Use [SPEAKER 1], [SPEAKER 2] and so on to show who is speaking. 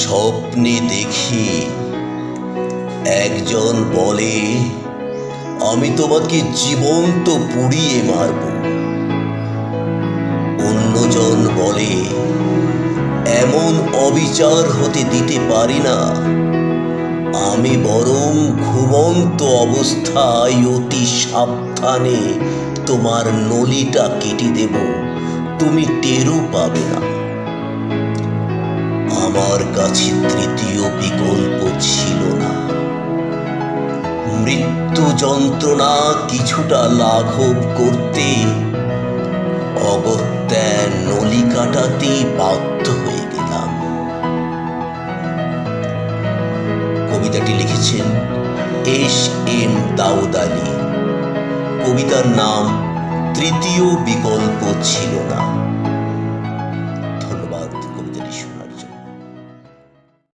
[SPEAKER 1] স্বপ্নে দেখি একজন বলে আমি তোমাকে জীবন্ত পুড়িয়ে মারব, অন্যজন বলে এমন অবিচার হতে দিতে পারি না, আমি বরং ঘুমন্ত অবস্থায় অতি সাবধানে তোমার নলিটা কেটে দেব, তুমি টেরও পাবে না। আমার কাছে তৃতীয় বিকল্প ছিল না। মৃত্যু যন্ত্রণা কিছুটা লাঘব করতে অগত্যা নলি কাটাতেই বাধ্য হয়ে গেলাম। কবিতাটি লিখেছেন এস.এম. দাউদ আলী। কবিতার নাম তৃতীয় বিকল্প ছিল না। ধন্যবাদ কবিতাটি শোনার জন্য।